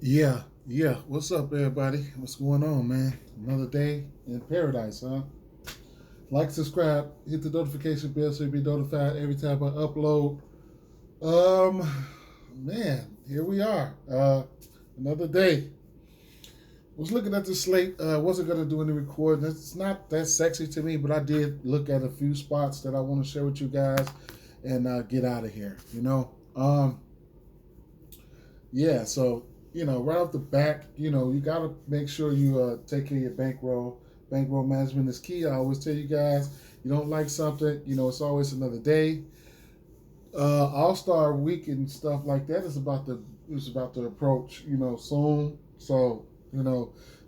Yeah. What's up, everybody? What's going on, man? Another day in paradise, huh? Like, subscribe, hit the notification bell so you be notified every time I upload. Um, Man, here we are. Another day. Was looking at the slate. Wasn't gonna do any recording. It's not that sexy to me, but I did look at a few spots that I want to share with you guys and get out of here. Yeah, so right off the back, you gotta make sure you take care of your bankroll. Bankroll management is key. I always tell you guys, you don't like something, it's always another day. All Star Week and stuff like that is about to approach, soon. So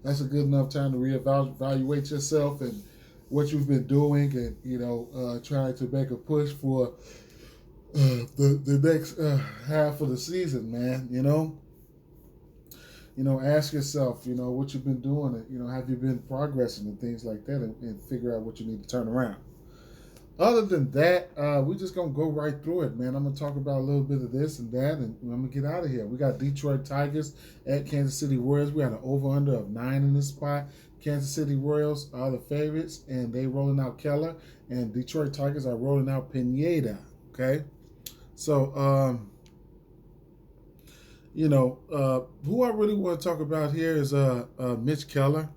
that's a good enough time to reevaluate yourself and what you've been doing, and trying to make a push for the next half of the season, man. Ask yourself, what you've been doing, and have you been progressing and things like that, and figure out what you need to turn around. Other than that, we're just gonna go right through it, man. I'm gonna talk about a little bit of this and that, and I'm gonna get out of here. We got Detroit Tigers at Kansas City Royals. We had an over/under of 9 in this spot. Kansas City Royals are the favorites, and they rolling out Keller, and Detroit Tigers are rolling out Pineda. Okay, so who I really want to talk about here is Mitch Keller.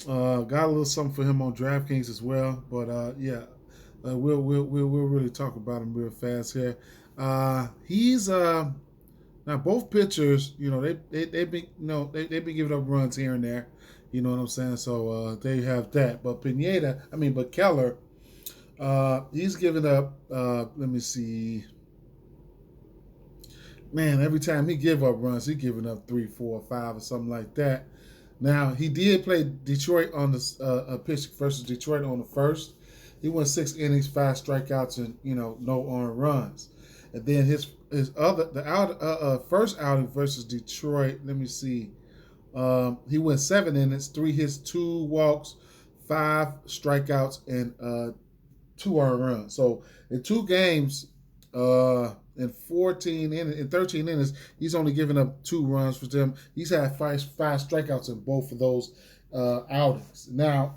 Got a little something for him on DraftKings as well, but yeah, we'll really talk about him real fast here. He's now both pitchers, they been they been giving up runs here and there, you know what I'm saying. So they have that, but Keller, he's giving up. Let me see. Man, every time he give up runs, he giving up three, four, five, or something like that. Now he did play Detroit on the pitch versus Detroit on the first. He went 6 innings, 5 strikeouts, and no earned runs. And then his other the out first outing versus Detroit. Let me see. He went 7 innings, 3 hits, 2 walks, 5 strikeouts, and 2 earned runs. So in 2 games, in 13 innings, he's only given up 2 runs for them. He's had five strikeouts in both of those outings. Now,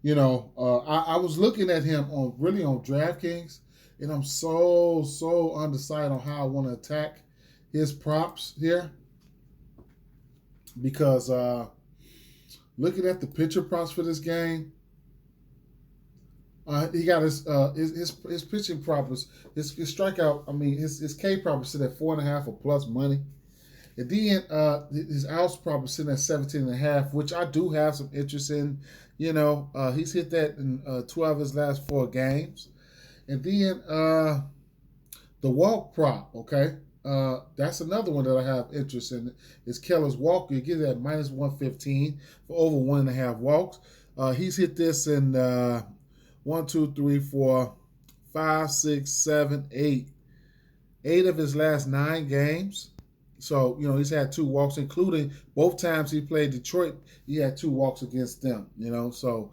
I was looking at him on DraftKings, and I'm so undecided on how I want to attack his props here, because looking at the pitcher props for this game, he got his pitching prop his strikeout. I mean his K prop is sitting at 4.5 or plus money. And then his outs prop is sitting at 17.5, which I do have some interest in. He's hit that in 12 of his last 4 games. And then the walk prop, okay, that's another one that I have interest in. Is Keller's walk. You get it at -115 for over 1.5 walks. He's hit this in 1, 2, 3, 4, 5, 6, 7, 8. 8 of his last 9 games. So, he's had 2 walks, including both times he played Detroit. He had 2 walks against them. So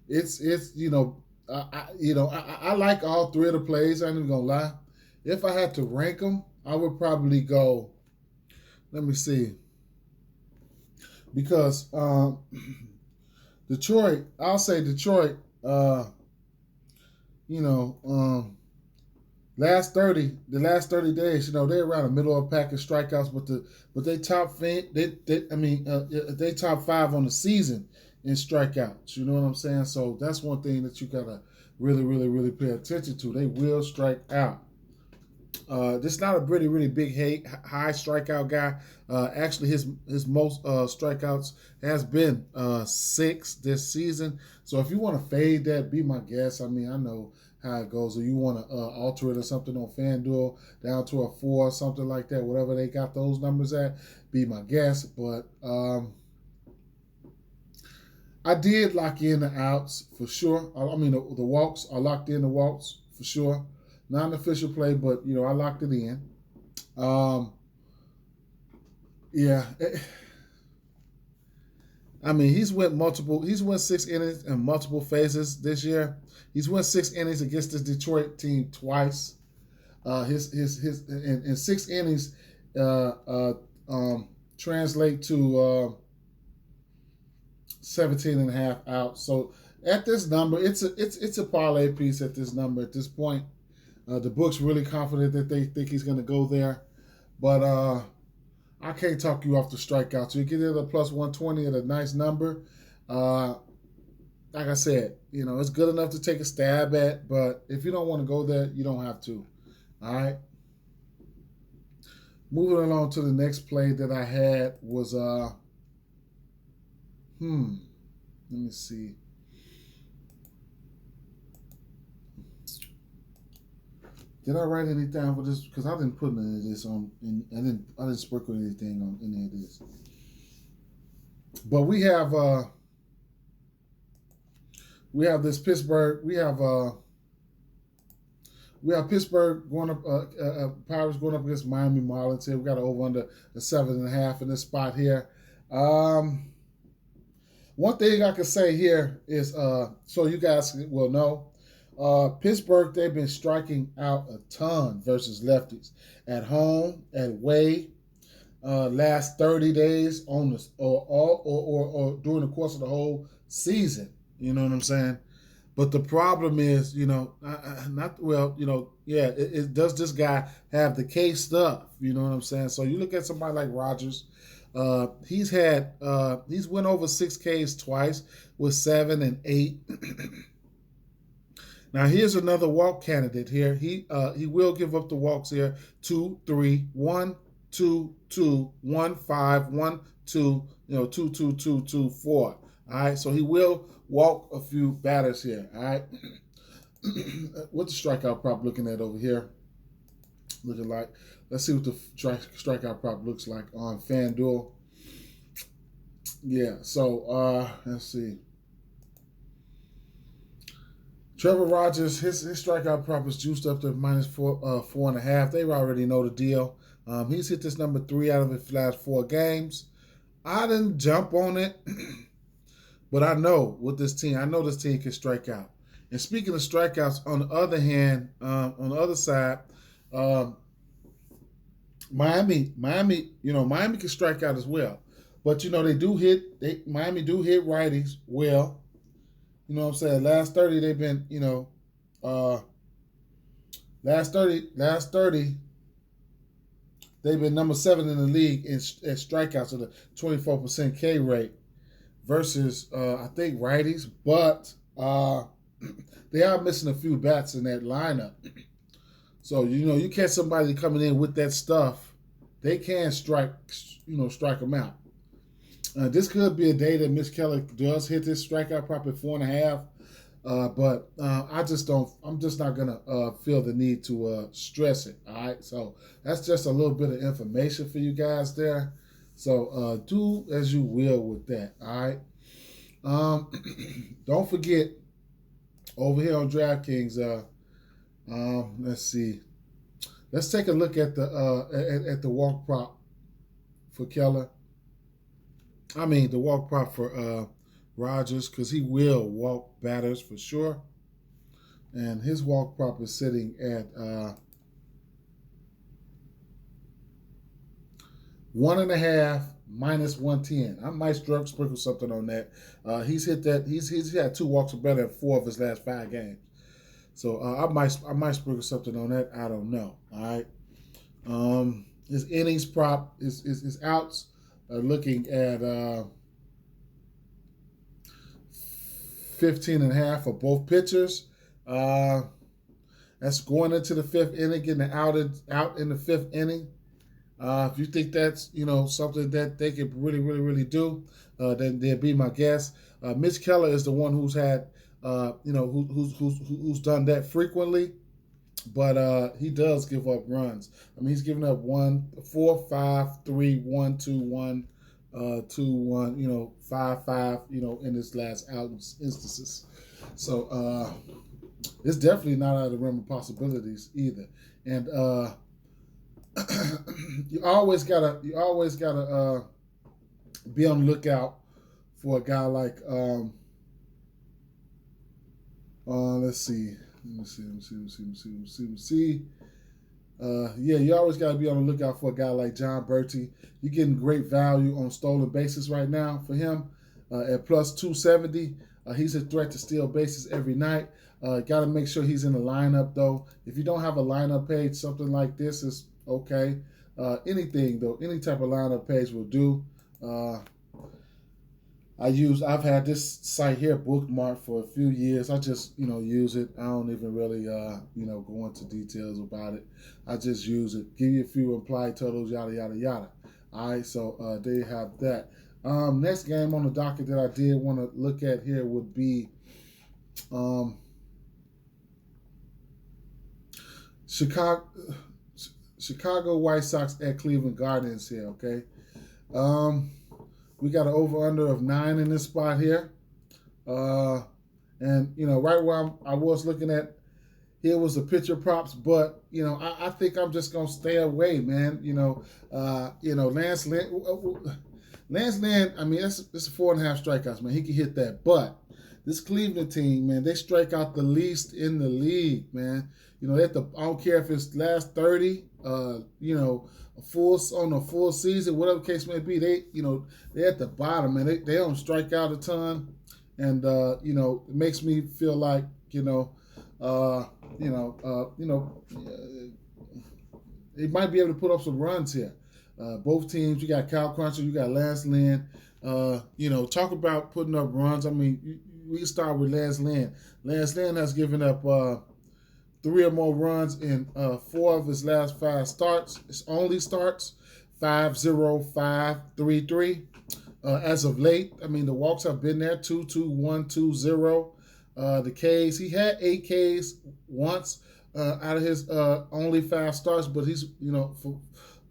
it's I like all three of the plays. I ain't even gonna lie. If I had to rank them, I would probably go. Let me see, because Detroit. I'll say Detroit. You know, the last 30 days, they're around the middle of the pack in strikeouts, but they top 5 on the season in strikeouts. You know what I'm saying? So that's one thing that you gotta really, really, really pay attention to. They will strike out. This is not a really, really big high strikeout guy. Actually, his most strikeouts has been 6 this season. So if you want to fade that, be my guest. I mean, I know how it goes. Or you want to alter it or something on FanDuel down to a 4 or something like that, whatever they got those numbers at, be my guest. But I did lock in the outs for sure. I mean, the walks. I locked in the walks for sure. Not an official play, but I locked it in. Yeah. I mean, he's went 6 innings in multiple phases this year. He's went 6 innings against this Detroit team twice. His in 6 innings translate to 17 and a half outs. So at this number, it's a parlay piece at this number at this point. The book's really confident that they think he's going to go there, but I can't talk you off the strikeouts. You get it at a plus 120 at a nice number. Like I said, it's good enough to take a stab at, but if you don't want to go there, you don't have to. All right. Moving along to the next play that I had was let me see. Did I write anything down for this? Because I didn't put any of this on, and I didn't sprinkle anything on any of this. But we have this Pittsburgh. We have Pittsburgh going up. Pirates going up against Miami Marlins here. We got an over under the 7.5 in this spot here. One thing I can say here is, so you guys will know. Pittsburgh, they've been striking out a ton versus lefties at home, at away, last 30 days on this, or during the course of the whole season. You know what I'm saying? But the problem is, does this guy have the K stuff? You know what I'm saying? So you look at somebody like Rogers. He's went over 6 Ks twice with 7 and 8. Now here's another walk candidate here. He will give up the walks here. 2, 3, 1, 2, 2, 1, 5, 1, 2, 2, 2, 2, 2, 4. All right, so he will walk a few batters here. All right, what's the strikeout prop looking at over here? Looking like, let's see what the strikeout prop looks like on FanDuel. Yeah, so let's see. Trevor Rogers, his strikeout prop is juiced up to minus 4.5. They already know the deal. He's hit this number 3 out of his last 4 games. I didn't jump on it, but I know with this team, this team can strike out. And speaking of strikeouts, on the other hand, on the other side, Miami can strike out as well. But Miami do hit righties well. You know what I'm saying? Last 30, they've been, last 30, they've been number 7 in the league in strikeouts with a 24% K rate versus, I think, righties. But they are missing a few bats in that lineup. So, you catch somebody coming in with that stuff, they can strike them out. This could be a day that Mitch Keller does hit this strikeout prop at 4.5, but I'm just not gonna feel the need to stress it. All right, so that's just a little bit of information for you guys there. So do as you will with that. All right. Don't forget over here on DraftKings. Let's see. Let's take a look at the walk prop for Keller. I mean, the walk prop for Rogers, because he will walk batters for sure. And his walk prop is sitting at 1.5 minus 110. I might sprinkle something on that. He's hit that. He's had 2 walks or better in 4 of his last 5 games. So I might sprinkle something on that. I don't know. All right. His innings prop, his outs are looking at 15.5 for both pitchers. That's going into the 5th inning, getting out in the 5th inning. If you think that's something that they could really do, then they'd be my guess. Mitch Keller is the one who's had who's done that frequently, but he does give up runs. I mean, he's given up 4, 5, 3, 1, 2, 1, 2, 1, 5, 5, in his last out instances. So it's definitely not out of the realm of possibilities either. And you always gotta be on the lookout for a guy like let's see. Yeah, you always got to be on the lookout for a guy like John Bertie. You're getting great value on stolen bases right now for him at plus 270. He's a threat to steal bases every night. Got to make sure he's in the lineup, though. If you don't have a lineup page, something like this is okay. Anything, though, any type of lineup page will do. I've had this site here bookmarked for a few years. I just, use it. I don't even really, go into details about it. I just use it. Give you a few implied totals, yada, yada, yada. All right, so there you have that. Next game on the docket that I did want to look at here would be Chicago White Sox at Cleveland Guardians here, okay? We got an over-under of 9 in this spot here. And, right where I was looking at, here was the pitcher props, but, I think I'm just going to stay away, man. Lance Lynn, I mean, it's 4.5 strikeouts, man. He can hit that. But this Cleveland team, man, they strike out the least in the league, man. I don't care if it's last 30, on a full season, whatever case may be, they're at the bottom, man. They don't strike out a ton, and it makes me feel like they might be able to put up some runs here. Both teams, you got Cal Cruncher, you got Lance Lynn. Talk about putting up runs. I mean, we can start with Lance Lynn. Lance Lynn has given up 3 or more runs in 4 of his last 5 starts. His only starts, 5-0, 5-3-3. As of late, I mean, the walks have been there, 2-2, 1-2-0. The Ks, he had 8 Ks once out of his only 5 starts, but he's, for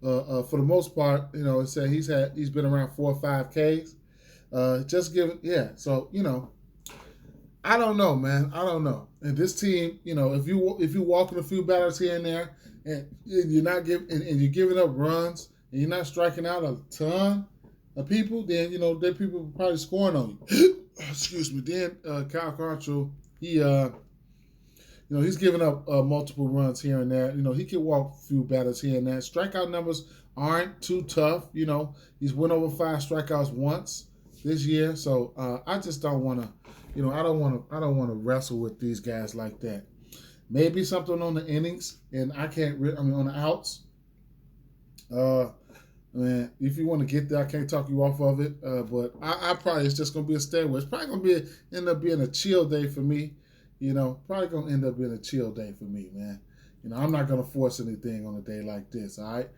the most part, it said he's been around 4 or 5 Ks. So, I don't know, man. I don't know. And this team, if you walking a few batters here and there, and you're not you're giving up runs, and you're not striking out a ton of people, then their people are probably scoring on you. Excuse me. Then Kyle Quantrill, he's giving up multiple runs here and there. He can walk a few batters here and there. Strikeout numbers aren't too tough. He's went over 5 strikeouts once this year, so I just don't want to. I don't want to wrestle with these guys like that. Maybe something on the innings, and I can't. On the outs. Man, if you want to get there, I can't talk you off of it. But I probably it's just gonna be a stay away. It's probably gonna end up being a chill day for me. Probably gonna end up being a chill day for me, man. I'm not gonna force anything on a day like this. All right.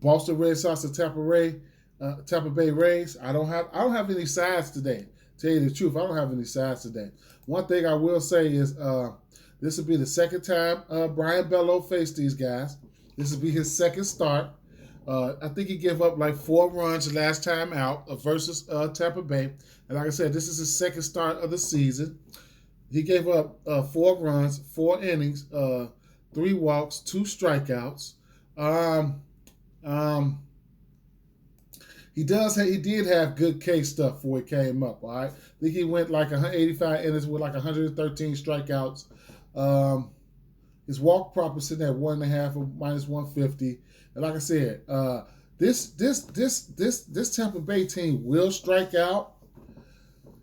Boston Red Sox and Tampa Bay Rays. I don't have any sides today. Tell you the truth, I don't have any sides today. One thing I will say is this will be the second time Brian Bello faced these guys. This will be his second start. I think he gave up like 4 runs last time out versus Tampa Bay. And like I said, this is his second start of the season. He gave up 4 runs, 4 innings, 3 walks, 2 strikeouts. He did have good case stuff before he came up, all right? I think he went like 185 innings with like 113 strikeouts. His walk prop is sitting at 1.5 or minus 150. And like I said, this Tampa Bay team will strike out.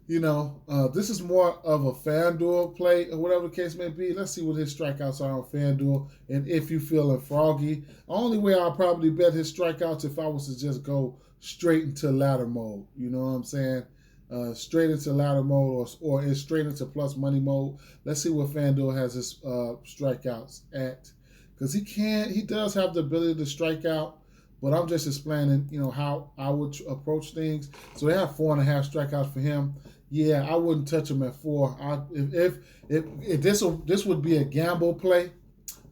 This is more of a FanDuel play or whatever the case may be. Let's see what his strikeouts are on FanDuel. And if you're feeling froggy, only way I'll probably bet his strikeouts if I was to just go straight into ladder mode. You know what I'm saying? Straight into ladder mode or straight into plus money mode. Let's see what FanDuel has his strikeouts at. Because he does have the ability to strike out, but I'm just explaining, how I would approach things. So they have 4.5 strikeouts for him. Yeah, I wouldn't touch him at 4. If this would be a gamble play,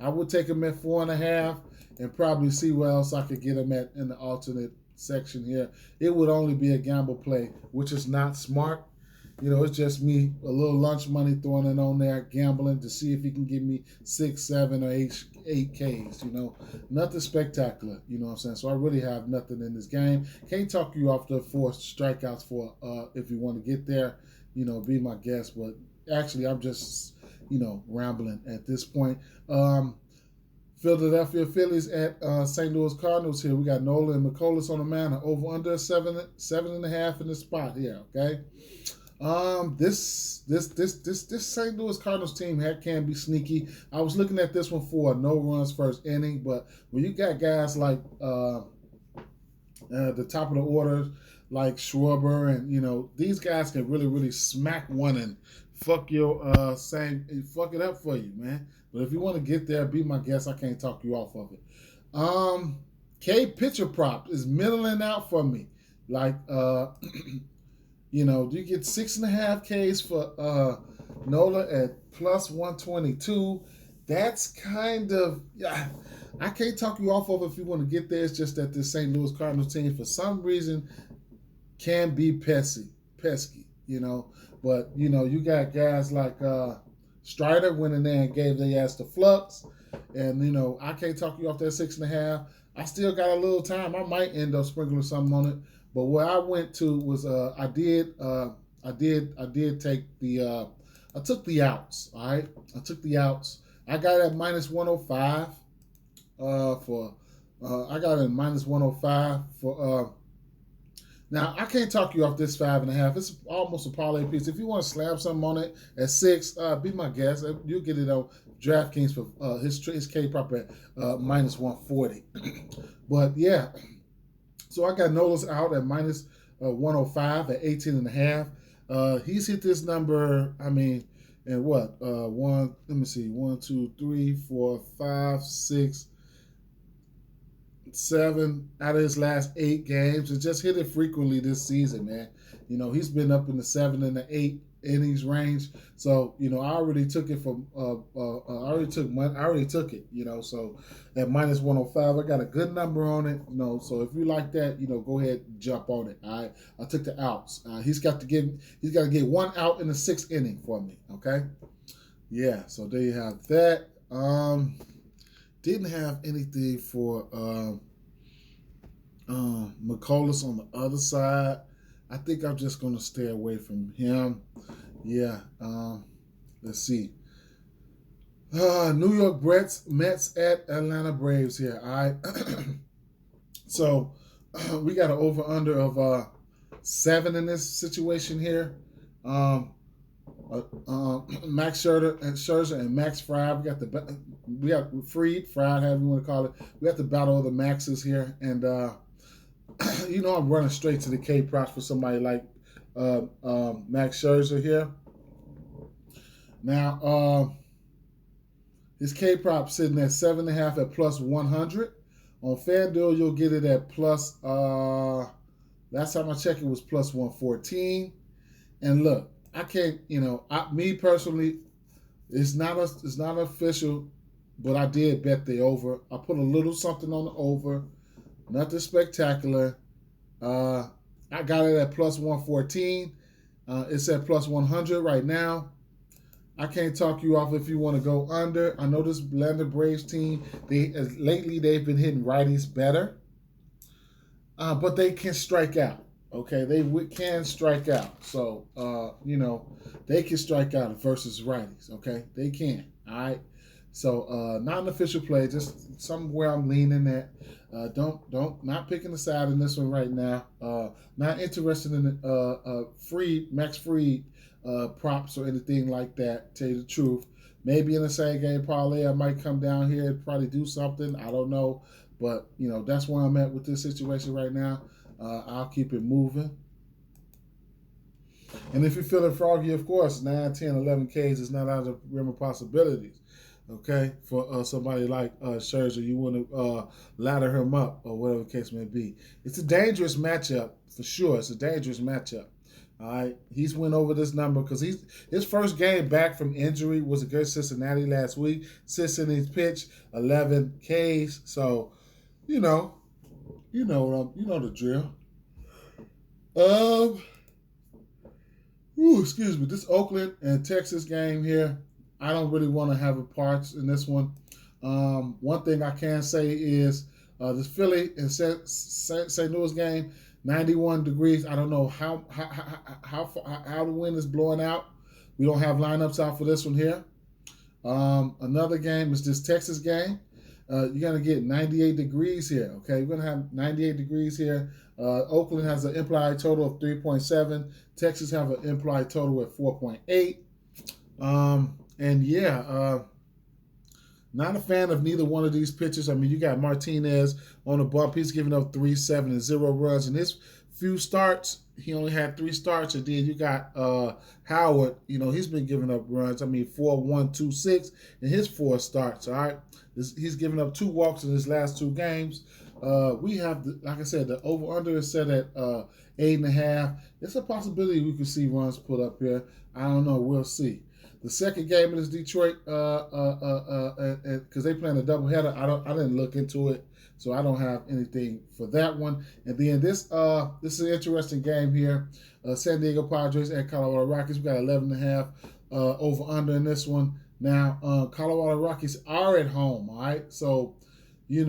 I would take him at 4.5 and probably see where else I could get him at in the alternate section here. It would only be a gamble play, which is not smart. It's just me, a little lunch money throwing it on there, gambling to see if he can give me 6, 7, or 8 Ks. Nothing spectacular. You know what I'm saying? So I really have nothing in this game. Can't talk you off the 4 strikeouts for if you want to get there. Be my guest. But actually, I'm just rambling at this point. Philadelphia Phillies at St. Louis Cardinals here. We got Nola and McCullers on the mound. Over under 7.5 in the spot here. Okay. This St. Louis Cardinals team can be sneaky. I was looking at this one for a no runs first inning, but when you got guys like the top of the order, like Schwarber, and these guys can really smack one and fuck it up for you, man. But if you want to get there, be my guest. I can't talk you off of it. K pitcher prop is middling out for me. Like you get 6.5 Ks for Nola at plus 122. That's kind of I can't talk you off of it if you want to get there. It's just that this St. Louis Cardinals team, for some reason, can be pesky, But you got guys like Strider went in there and gave their ass the flux, and I can't talk you off that 6.5. I still got a little time. I might end up sprinkling something on it. But where I went to was I took the outs. All right, I took the outs. I got it at minus 105 I got it at minus 105 for. Now I can't talk you off this 5.5. It's almost a parlay piece. If you want to slap something on it at 6, be my guest. You'll get it on DraftKings for his K prop at minus 140. But yeah. So I got Nola's out at minus 105 at 18.5. He's hit this number, and what? Let me see. 1, 2, 3, 4, 5, 6, 7 out of his last 8 games. And just hit it frequently this season, man. He's been up in the 7 and the 8 innings range. So, I already took it from I already took it, so at minus 105, I got a good number on it, so if you like that, go ahead and jump on it. All right. I took the outs. He's got to get 1 out in the 6th inning for me. Okay. Yeah, so there you have that. Didn't have anything for McCullers on the other side. I think I'm just going to stay away from him. Yeah. Let's see. New York Mets at Atlanta Braves here. All right. So we got an over-under of 7 in this situation here. Max Scherzer and Max Fried. We got Fried, however you want to call it. We got the battle of the Maxes here, and I'm running straight to the K props for somebody like Max Scherzer here. Now, his K prop sitting at 7.5 at plus 100. On FanDuel, you'll get it at plus. Last time I checked, it was plus 114. And look, I can't. Me personally, it's not official, but I did bet the over. I put a little something on the over. Nothing spectacular. I got it at plus 114. It's at plus 100 right now. I can't talk you off if you want to go under. I know this Atlanta Braves team, lately they've been hitting righties better. But they can strike out. Okay, they can strike out. So, they can strike out versus righties. Okay, they can. All right. So, not an official play, just somewhere I'm leaning at. Not picking a side in this one right now. Not interested in Max Fried props or anything like that. Tell you the truth, maybe in the same game parlay, I might come down here and probably do something. I don't know, but that's where I'm at with this situation right now. I'll keep it moving. And if you're feeling froggy, of course, 9, 10, 11 Ks is not out of the realm of possibilities. Okay, for somebody like Scherzer, you want to ladder him up or whatever the case may be. It's a dangerous matchup for sure. It's a dangerous matchup. All right, he's went over this number because his first game back from injury was against Cincinnati last week. Cincinnati's pitched 11 Ks, so you know the drill. Excuse me. This Oakland and Texas game here, I don't really want to have a part in this one. One thing I can say is this Philly and St. Louis game, 91 degrees. I don't know how the wind is blowing out. We don't have lineups out for this one here. Another game is this Texas game. You're going to get 98 degrees here, okay? You're going to have 98 degrees here. Oakland has an implied total of 3.7. Texas have an implied total at 4.8. And yeah, not a fan of neither one of these pitchers. I mean, you got Martinez on the bump. He's giving up 3, 7, and 0 runs. In his few starts, he only had 3 starts. And then you got Howard. You know, he's been giving up runs. I mean, 4, 1, 2, 6 in his 4 starts, all right? He's given up 2 walks in his last 2 games. We have, like I said, the over-under is set at 8.5. It's a possibility we could see runs put up here. I don't know. We'll see. The second game is Detroit, because they playing a doubleheader. I didn't look into it, so I don't have anything for that one. And then this is an interesting game here. San Diego Padres at Colorado Rockies. We got 11.5 over under in this one. Now, Colorado Rockies are at home. All right, so when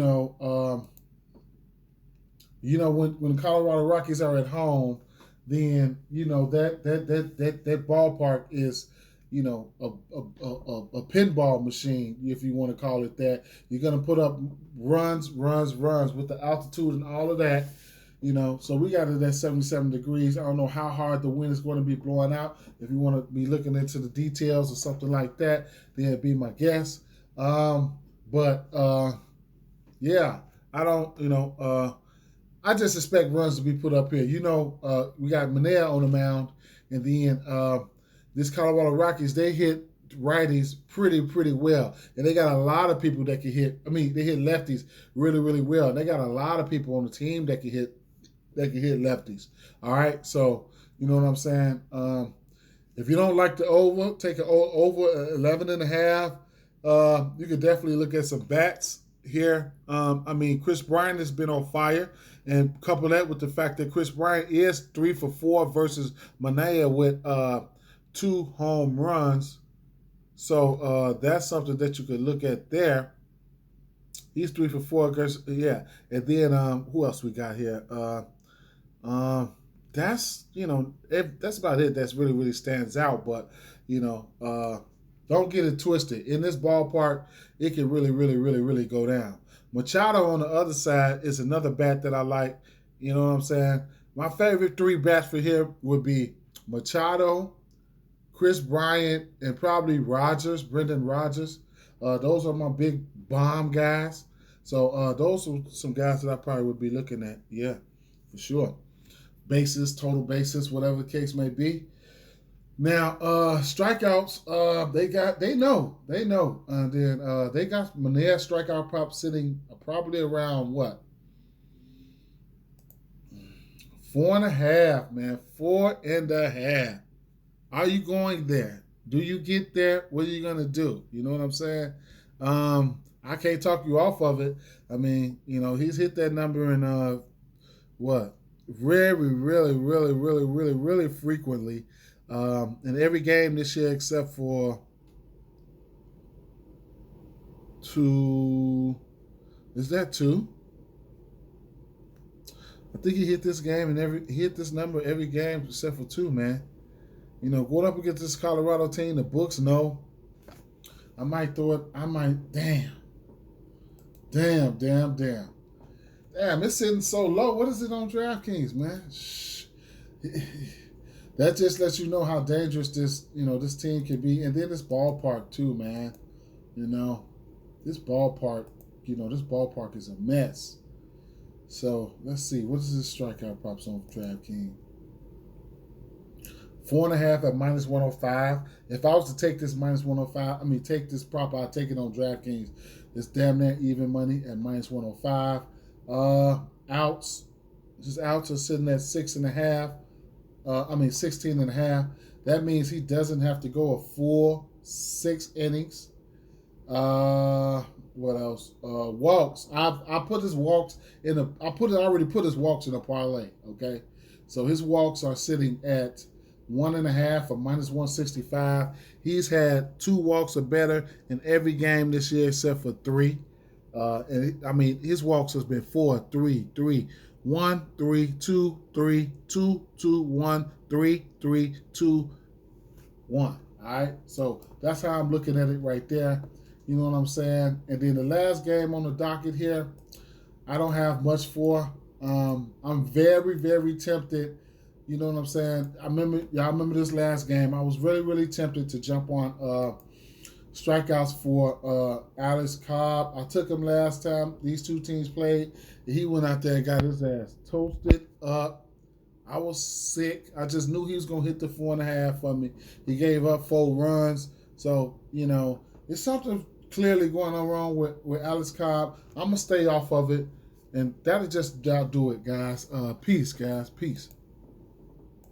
the Colorado Rockies are at home, then that ballpark is a pinball machine, if you want to call it that. You're going to put up runs with the altitude and all of that. So we got it at 77 degrees. I don't know how hard the wind is going to be blowing out. If you want to be looking into the details or something like that, then it'd be my guess. Yeah, I don't, I just expect runs to be put up here. We got Manea on the mound, and then this Colorado Rockies, they hit righties pretty well. And they got a lot of people that can hit. I mean, they hit lefties really well. And they got a lot of people on the team that can hit lefties. All right? So, you know what I'm saying? If you don't like the over, take an over 11.5. You could definitely look at some bats here. Chris Bryant has been on fire. And couple that with the fact that Chris Bryant is 3 for 4 versus Manea with 2 home runs. So that's something that you could look at there. He's 3 for 4. Yeah. And then who else we got here? That's that's about it. That's really stands out. But don't get it twisted. In this ballpark, it can really go down. Machado on the other side is another bat that I like. You know what I'm saying? My favorite 3 bats for here would be Machado, Chris Bryant, and probably Brendan Rodgers. Those are my big bomb guys. So those are some guys that I probably would be looking at. Yeah, for sure. Bases, total bases, whatever the case may be. Now, strikeouts, they know. And then they got Manea strikeout prop sitting probably around what? 4.5, man. 4.5. Are you going there? Do you get there? What are you going to do? You know what I'm saying? I can't talk you off of it. I mean, he's hit that number in really frequently. In every game this year except for 2. Is that 2? I think he hit this game and he hit this number every game except for 2, man. Going up against this Colorado team, the books know. I might throw it. Damn, it's sitting so low. What is it on DraftKings, man? Shh. That just lets you know how dangerous this team can be. And then this ballpark too, man. This ballpark is a mess. So let's see. What is this strikeout props on DraftKings? 4.5 at -105. If I was to take this -105, take this prop, I'd take it on DraftKings. It's damn near even money at -105. Outs are sitting at 6.5. 16.5. That means he doesn't have to go a full 6 innings. What else? Walks. I put his walks in a. I already put his walks in a parlay. Okay, so his walks are sitting at 1.5 or -165. He's had 2 walks or better in every game this year except for 3. His walks has been 4, 3, 3, 1, 3, 2, 3, 2, 2, 1, 3, 3, 2, 1. All right, so that's how I'm looking at it right there. You know what I'm saying? And then the last game on the docket here, I don't have much for. I'm very, very tempted. You know what I'm saying? Y'all remember this last game. I was really, really tempted to jump on strikeouts for Alex Cobb. I took him last time these two teams played. He went out there and got his ass toasted up. I was sick. I just knew he was going to hit the 4.5 for me. He gave up 4 runs. So, there's something clearly going on wrong with Alex Cobb. I'm going to stay off of it. And that'll just do it, guys. Peace, guys. Peace.